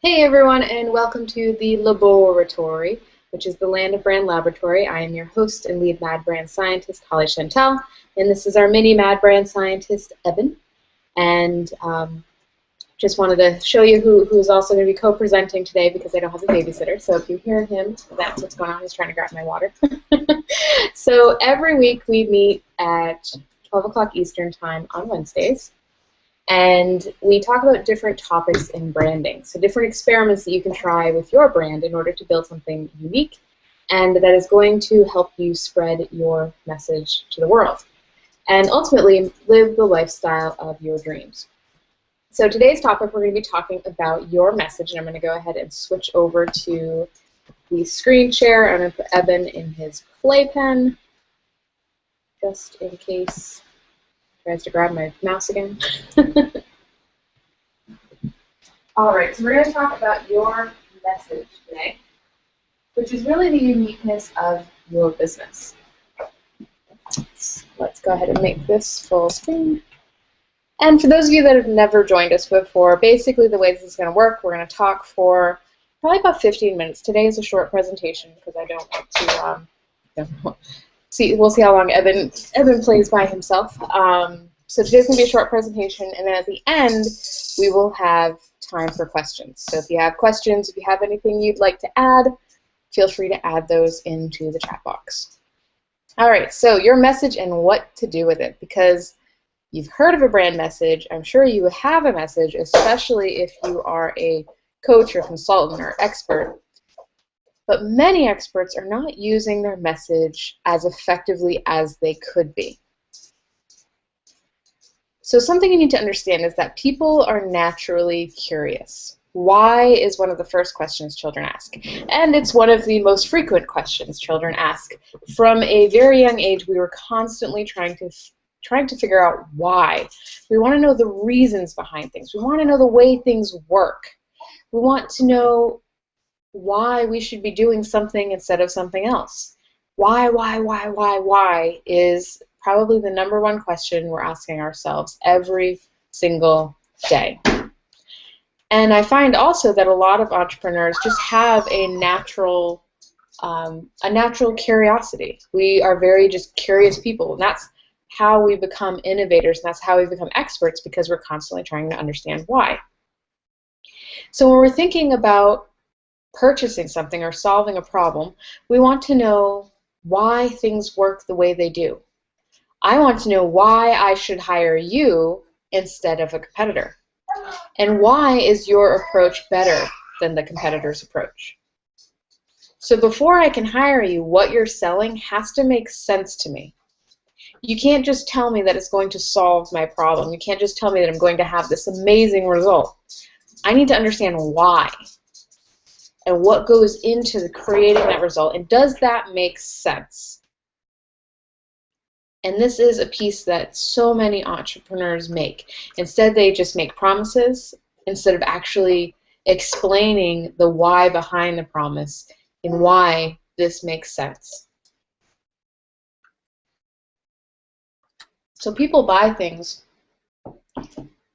Hey everyone, and welcome to the LOBoratory, which is the land of brand laboratory. I am your host and lead mad brand scientist, Holly Chantal, and this is our mini mad brand scientist, Eben. And just wanted to show you who is also going to be co-presenting today because I don't have a babysitter. So if you hear him, that's what's going on. He's trying to grab my water. So every week we meet at 12 o'clock Eastern Time on Wednesdays. And we talk about different topics in branding, so different experiments that you can try with your brand in order to build something unique and that is going to help you spread your message to the world and ultimately live the lifestyle of your dreams. So today's topic, we're going to be talking about your message, and I'm going to go ahead and switch over to the screen share. I'm going to put Eben in his playpen just in case tries to grab my mouse again. All right, so we're going to talk about your message today, which is really the uniqueness of your business. Let's go ahead and make this full screen. And for those of you that have never joined us before, basically the way this is going to work, we're going to talk for probably about 15 minutes. Today is a short presentation because I don't want to we'll see how long Eben plays by himself. So today's going to be a short presentation, and then at the end, we will have time for questions. So if you have questions, if you have anything you'd like to add, feel free to add those into the chat box. All right, so your message and what to do with it, because you've heard of a brand message. I'm sure you have a message, especially if you are a coach or consultant or expert. But many experts are not using their message as effectively as they could be. So something you need to understand is that people are naturally curious. Why is one of the first questions children ask. And it's one of the most frequent questions children ask. From a very young age, we were constantly trying to figure out why. We want to know the reasons behind things. We want to know the way things work. We want to know why we should be doing something instead of something else. Why is probably the #1 question we're asking ourselves every single day. And I find also that a lot of entrepreneurs just have a natural curiosity. We are very just curious people, and that's how we become innovators, and that's how we become experts, because we're constantly trying to understand why. So when we're thinking about purchasing something or solving a problem, we want to know why things work the way they do. I want to know why I should hire you instead of a competitor. And why is your approach better than the competitor's approach? So before I can hire you, what you're selling has to make sense to me. You can't just tell me that it's going to solve my problem. You can't just tell me that I'm going to have this amazing result. I need to understand why and what goes into creating that result, and does that make sense? And this is a piece that so many entrepreneurs make. Instead, they just make promises instead of actually explaining the why behind the promise and why this makes sense. So people buy things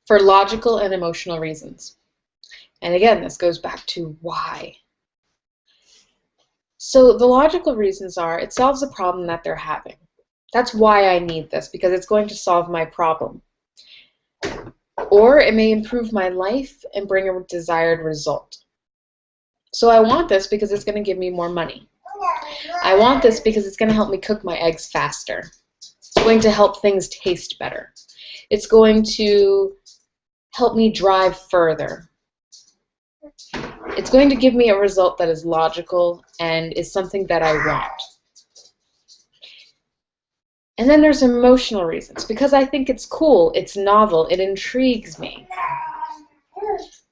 for logical and emotional reasons. And again, this goes back to why. So the logical reasons are it solves a problem that they're having. That's why I need this, because it's going to solve my problem. Or it may improve my life and bring a desired result. So I want this because it's going to give me more money. I want this because it's going to help me cook my eggs faster. It's going to help things taste better. It's going to help me drive further. It's going to give me a result that is logical and is something that I want. And then there's emotional reasons, because I think it's cool, it's novel, it intrigues me.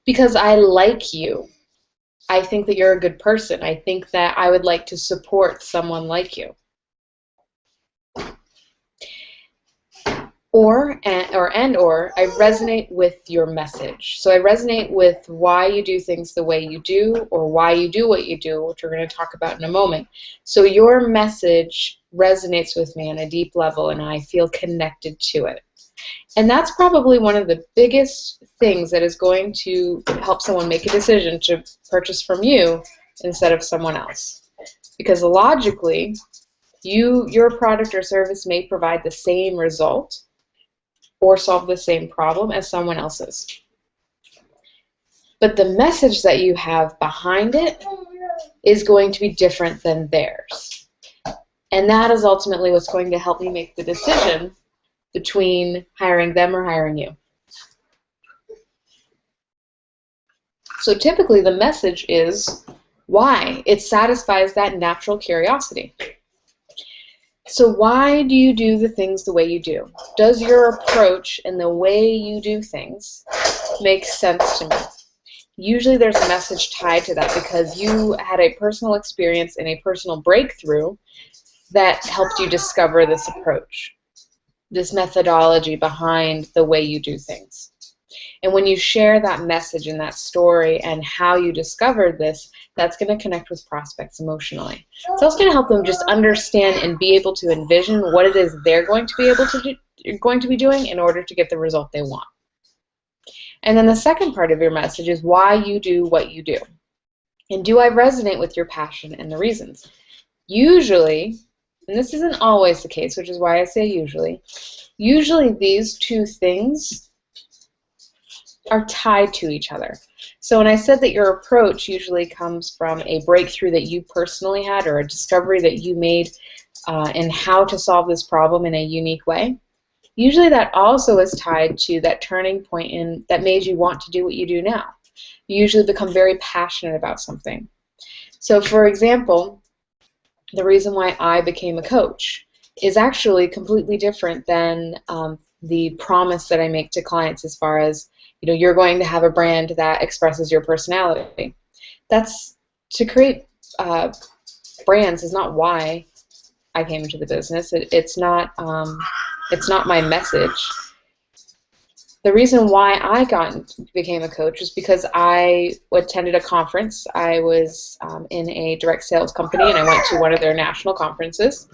Because I like you. I think that you're a good person. I think that I would like to support someone like you. Or I resonate with your message. So I resonate with why you do things the way you do, or why you do what you do, which we're going to talk about in a moment. So your message resonates with me on a deep level, and I feel connected to it. And that's probably one of the biggest things that is going to help someone make a decision to purchase from you instead of someone else. Because logically, your product or service may provide the same result or solve the same problem as someone else's. But the message that you have behind it is going to be different than theirs. And that is ultimately what's going to help me make the decision between hiring them or hiring you. So typically the message is why. It satisfies that natural curiosity. So why do you do the things the way you do? Does your approach and the way you do things make sense to me? Usually there's a message tied to that because you had a personal experience and a personal breakthrough that helped you discover this approach, this methodology behind the way you do things. And when you share that message and that story and how you discovered this, that's going to connect with prospects emotionally. It's also going to help them just understand and be able to envision what it is they're going to be able to be doing in order to get the result they want. And then the second part of your message is why you do what you do. And do I resonate with your passion and the reasons? Usually, and this isn't always the case, which is why I say usually these two things are tied to each other. So when I said that your approach usually comes from a breakthrough that you personally had or a discovery that you made in how to solve this problem in a unique way, usually that also is tied to that turning point that made you want to do what you do now. You usually become very passionate about something. So for example, the reason why I became a coach is actually completely different than the promise that I make to clients as far as, you're going to have a brand that expresses your personality. That's to create brands is not why I came into the business. It's not my message. The reason why I became a coach is because I attended a conference. I was in a direct sales company, and I went to one of their national conferences.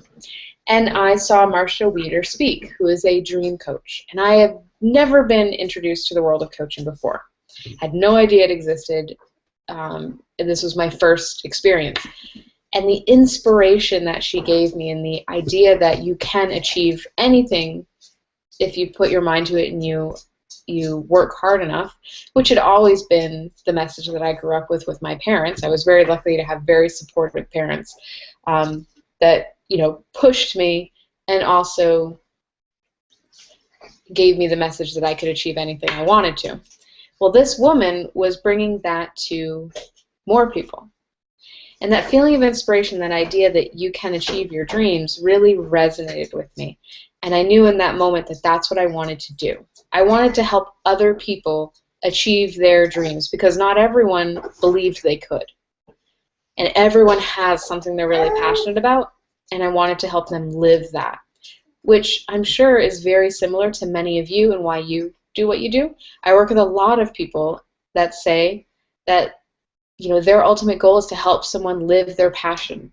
And I saw Marcia Wieder speak, who is a dream coach. And I have never been introduced to the world of coaching before. Had no idea it existed. And this was my first experience. And the inspiration that she gave me and the idea that you can achieve anything if you put your mind to it and you work hard enough, which had always been the message that I grew up with my parents. I was very lucky to have very supportive parents that pushed me and also gave me the message that I could achieve anything I wanted to. Well, this woman was bringing that to more people. And that feeling of inspiration, that idea that you can achieve your dreams really resonated with me. And I knew in that moment that that's what I wanted to do. I wanted to help other people achieve their dreams because not everyone believed they could. And everyone has something they're really passionate about, and I wanted to help them live that, which I'm sure is very similar to many of you and why you do what you do. I work with a lot of people that say that their ultimate goal is to help someone live their passion,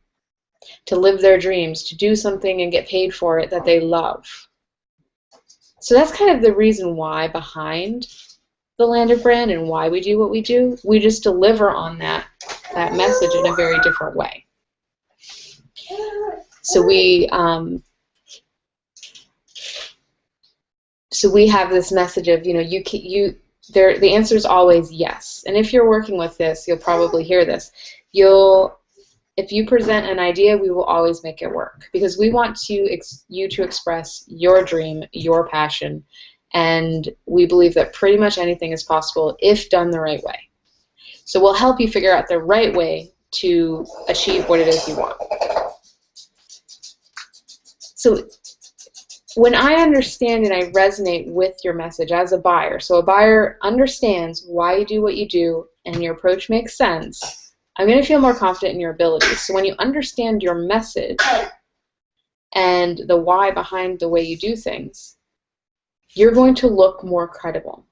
to live their dreams, to do something and get paid for it that they love. So that's kind of the reason why behind the Land of Brand and why we do what we do. We just deliver on that message in a very different way. So we have this message of the answer is always yes. And if you're working with this, you'll probably hear this. If you present an idea, we will always make it work because we want you to express your dream, your passion, and we believe that pretty much anything is possible if done the right way. So we'll help you figure out the right way to achieve what it is you want. So when I understand and I resonate with your message as a buyer, so a buyer understands why you do what you do and your approach makes sense, I'm going to feel more confident in your abilities. So when you understand your message and the why behind the way you do things, you're going to look more credible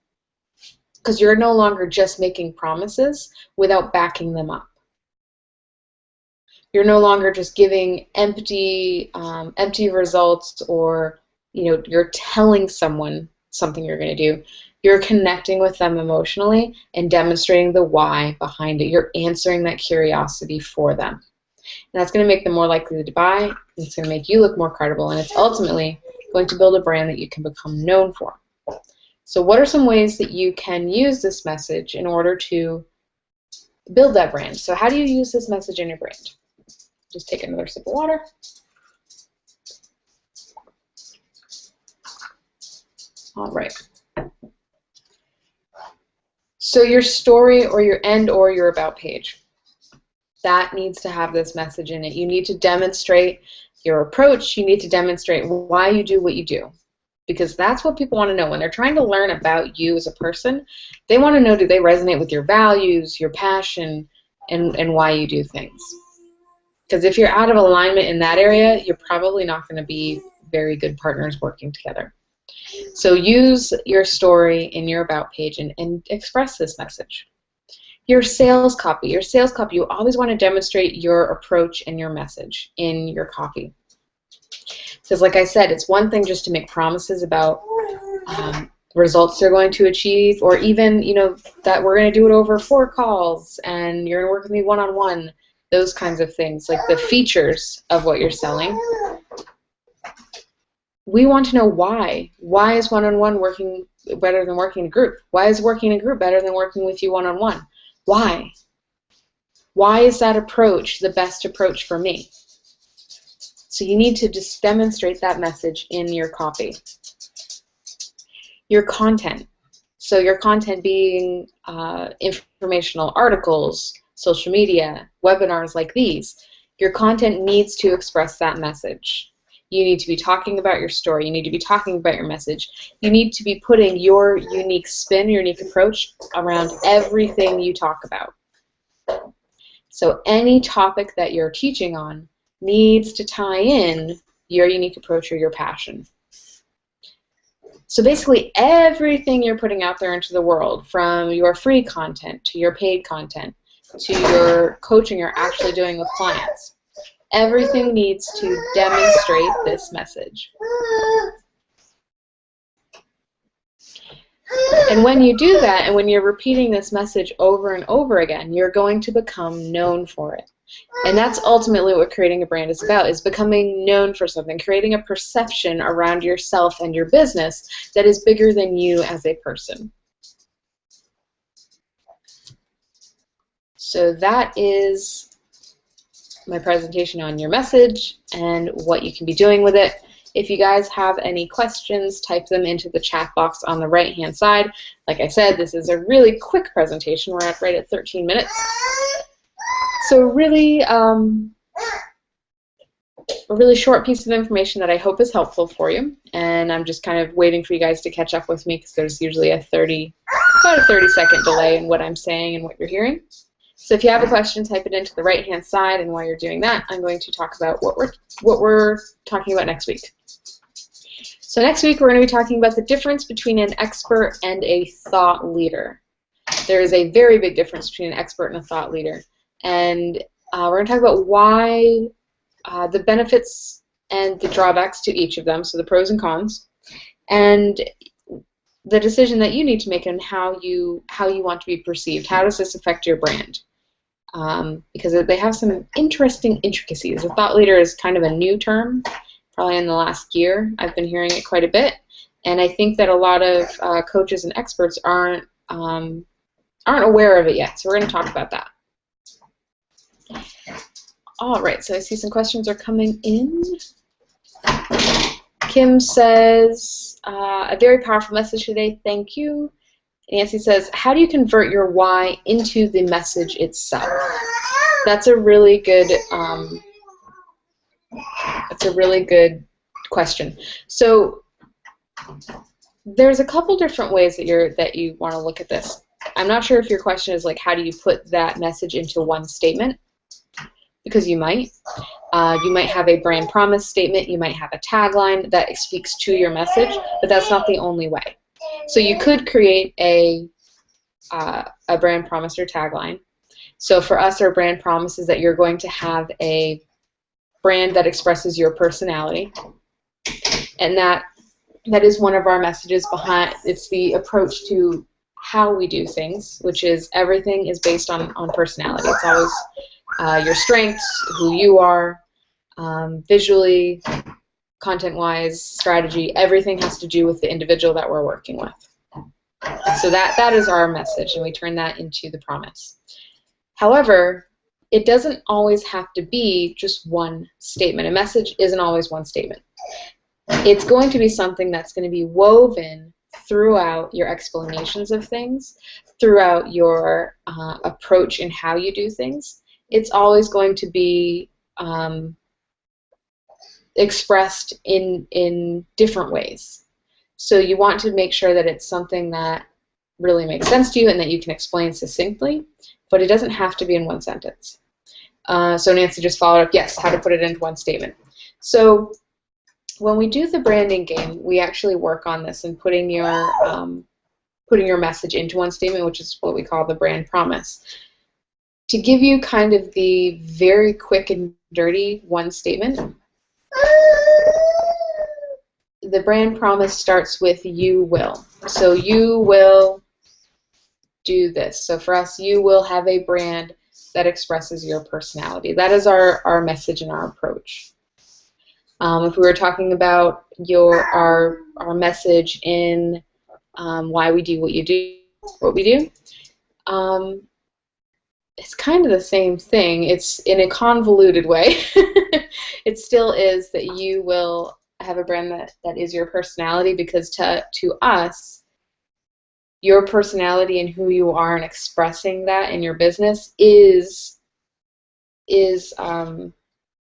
because you're no longer just making promises without backing them up. You're no longer just giving empty results or you're telling someone something you're going to do. You're connecting with them emotionally and demonstrating the why behind it. You're answering that curiosity for them. And that's going to make them more likely to buy. It's going to make you look more credible, and it's ultimately going to build a brand that you can become known for. So what are some ways that you can use this message in order to build that brand? So how do you use this message in your brand? Just take another sip of water. All right. So your story or your end or your about page, that needs to have this message in it. You need to demonstrate your approach. You need to demonstrate why you do what you do, because that's what people want to know. When they're trying to learn about you as a person, they want to know, do they resonate with your values, your passion, and why you do things. Because if you're out of alignment in that area, you're probably not going to be very good partners working together. So use your story in your about page and express this message. Your sales copy. You always want to demonstrate your approach and your message in your copy. Because like I said, it's one thing just to make promises about results they're going to achieve, or even, that we're going to do it over 4 calls and you're going to work with me one-on-one, those kinds of things, like the features of what you're selling. We want to know why. Why is one-on-one working better than working in a group? Why is working in a group better than working with you one-on-one? Why? Why is that approach the best approach for me? So you need to just demonstrate that message in your copy. Your content. So your content being informational articles, social media, webinars like these. Your content needs to express that message. You need to be talking about your story. You need to be talking about your message. You need to be putting your unique spin, your unique approach around everything you talk about. So any topic that you're teaching on needs to tie in your unique approach or your passion. So basically everything you're putting out there into the world, from your free content to your paid content to your coaching you're actually doing with clients, everything needs to demonstrate this message. And when you do that, and when you're repeating this message over and over again, you're going to become known for it. And that's ultimately what creating a brand is about, is becoming known for something, creating a perception around yourself and your business that is bigger than you as a person. So that is my presentation on your message and what you can be doing with it. If you guys have any questions, type them into the chat box on the right-hand side. Like I said, this is a really quick presentation. We're right at 13 minutes. So really, a really short piece of information that I hope is helpful for you. And I'm just kind of waiting for you guys to catch up with me, because there's usually about a 30-second delay in what I'm saying and what you're hearing. So if you have a question, type it into the right-hand side, and while you're doing that, I'm going to talk about what we're talking about next week. So next week, we're going to be talking about the difference between an expert and a thought leader. There is a very big difference between an expert and a thought leader. And we're going to talk about why, the benefits and the drawbacks to each of them, so the pros and cons, and the decision that you need to make on how you want to be perceived. How does this affect your brand? Because they have some interesting intricacies. A thought leader is kind of a new term. Probably in the last year, I've been hearing it quite a bit, and I think that a lot of coaches and experts aren't aware of it yet. So we're going to talk about that. All right. So I see some questions are coming in. Kim says, a very powerful message today. Thank you. Nancy says, how do you convert your why into the message itself? That's a really good. That's a really good question. So there's a couple different ways that you want to look at this. I'm not sure if your question is like, how do you put that message into one statement? Because you might. You might have a brand promise statement. You might have a tagline that speaks to your message, but that's not the only way. So you could create a brand promise or tagline. So for us, our brand promise is that you're going to have a brand that expresses your personality, and that that is one of our messages behind. It's the approach to how we do things, which is everything is based on personality. It's always your strengths, who you are, visually, content-wise, strategy. Everything has to do with the individual that we're working with. So that is our message, and we turn that into the promise. However, it doesn't always have to be just one statement. A message isn't always one statement. It's going to be something that's going to be woven throughout your explanations of things, throughout your approach in how you do things. It's always going to be expressed in different ways. So you want to make sure that it's something that really makes sense to you and that you can explain succinctly, but it doesn't have to be in one sentence. So Nancy just followed up, yes, how to put it into one statement. So when we do the branding game, we actually work on this and putting your message into one statement, which is what we call the brand promise. To give you kind of the very quick and dirty one statement, the brand promise starts with you will. So you will do this. So for us, you will have a brand that expresses your personality. That is our message and our approach. If we were talking about our message in why we do what we do, it's kind of the same thing. It's in a convoluted way. It still is that you will have a brand that is your personality, because to us, your personality and who you are and expressing that in your business is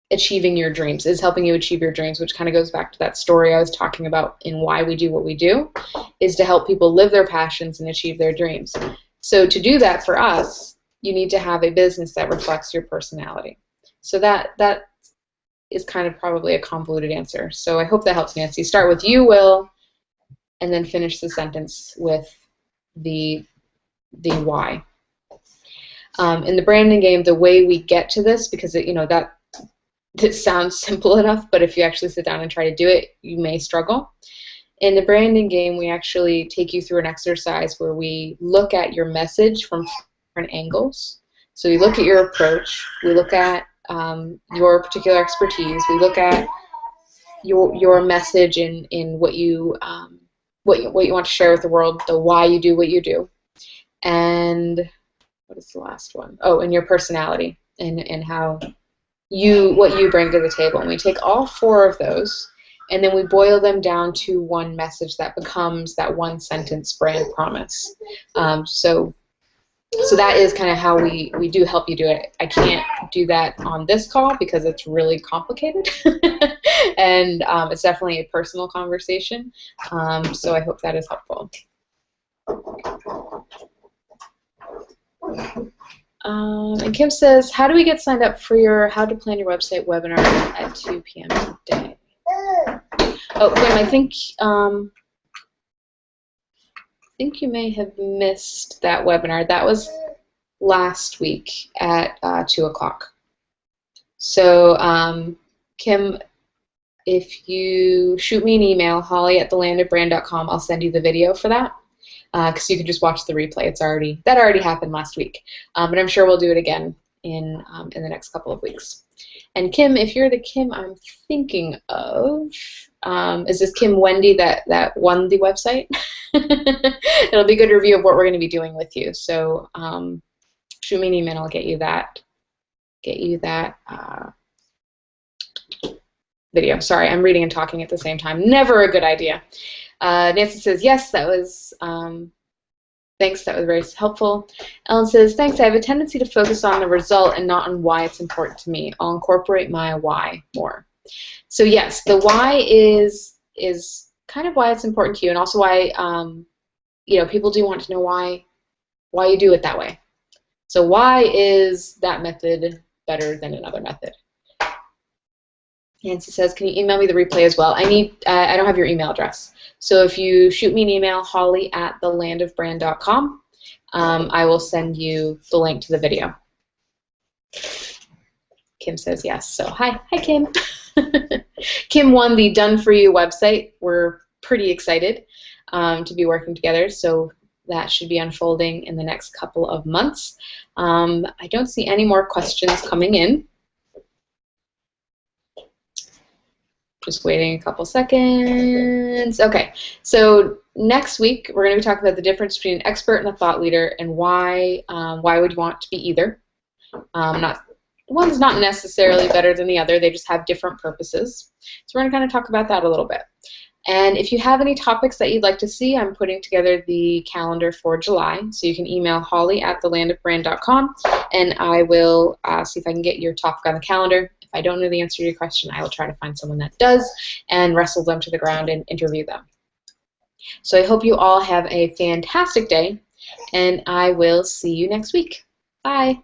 achieving your dreams, is helping you achieve your dreams, which kind of goes back to that story I was talking about in why we do what we do, is to help people live their passions and achieve their dreams. So to do that for us, you need to have a business that reflects your personality. So that is kind of probably a convoluted answer. So I hope that helps, Nancy. Start with you will, and then finish the sentence with the why. In the branding game, the way we get to this, because that sounds simple enough, but if you actually sit down and try to do it, you may struggle. In the branding game, we actually take you through an exercise where we look at your message from different angles. So we look at your approach, we look at your particular expertise, we look at your message in what you want to share with the world, the why you do what you do, and what is the last one? Oh, and your personality and how what you bring to the table. And we take all four of those, and then we boil them down to one message that becomes that one sentence brand promise. So that is kind of how we do help you do it. I can't do that on this call because it's really complicated, and it's definitely a personal conversation. So I hope that is helpful. And Kim says, how do we get signed up for your How to Plan Your Website webinar at 2 p.m. today? Oh, Kim, I think you may have missed that webinar. That was last week at 2 o'clock. So, Kim, if you shoot me an email, holly@thelandofbrand.com, I'll send you the video for that, because you can just watch the replay. That already happened last week, but I'm sure we'll do it again in the next couple of weeks. And Kim, if you're the Kim I'm thinking of, is this Kim Wendy that won the website? It'll be a good review of what we're going to be doing with you. So shoot me an email. I'll get you that video. Sorry, I'm reading and talking at the same time. Never a good idea. Nancy says, yes, that was, thanks, that was very helpful. Ellen says, thanks, I have a tendency to focus on the result and not on why it's important to me. I'll incorporate my why more. So yes, the why is kind of why it's important to you, and also why, people do want to know why you do it that way. So why is that method better than another method? Nancy says, can you email me the replay as well? I don't have your email address. So if you shoot me an email, holly@thelandofbrand.com, I will send you the link to the video. Kim says yes. So hi Kim. Kim won the Done For You website. We're pretty excited to be working together. So that should be unfolding in the next couple of months. I don't see any more questions coming in. Just waiting a couple seconds. Okay, so next week we're going to be talking about the difference between an expert and a thought leader, and why would you want to be either. One's not necessarily better than the other, they just have different purposes. So we're going to kind of talk about that a little bit. And if you have any topics that you'd like to see, I'm putting together the calendar for July. So you can email holly@thelandofbrand.com, and I will see if I can get your topic on the calendar. If I don't know the answer to your question, I will try to find someone that does and wrestle them to the ground and interview them. So I hope you all have a fantastic day, and I will see you next week. Bye.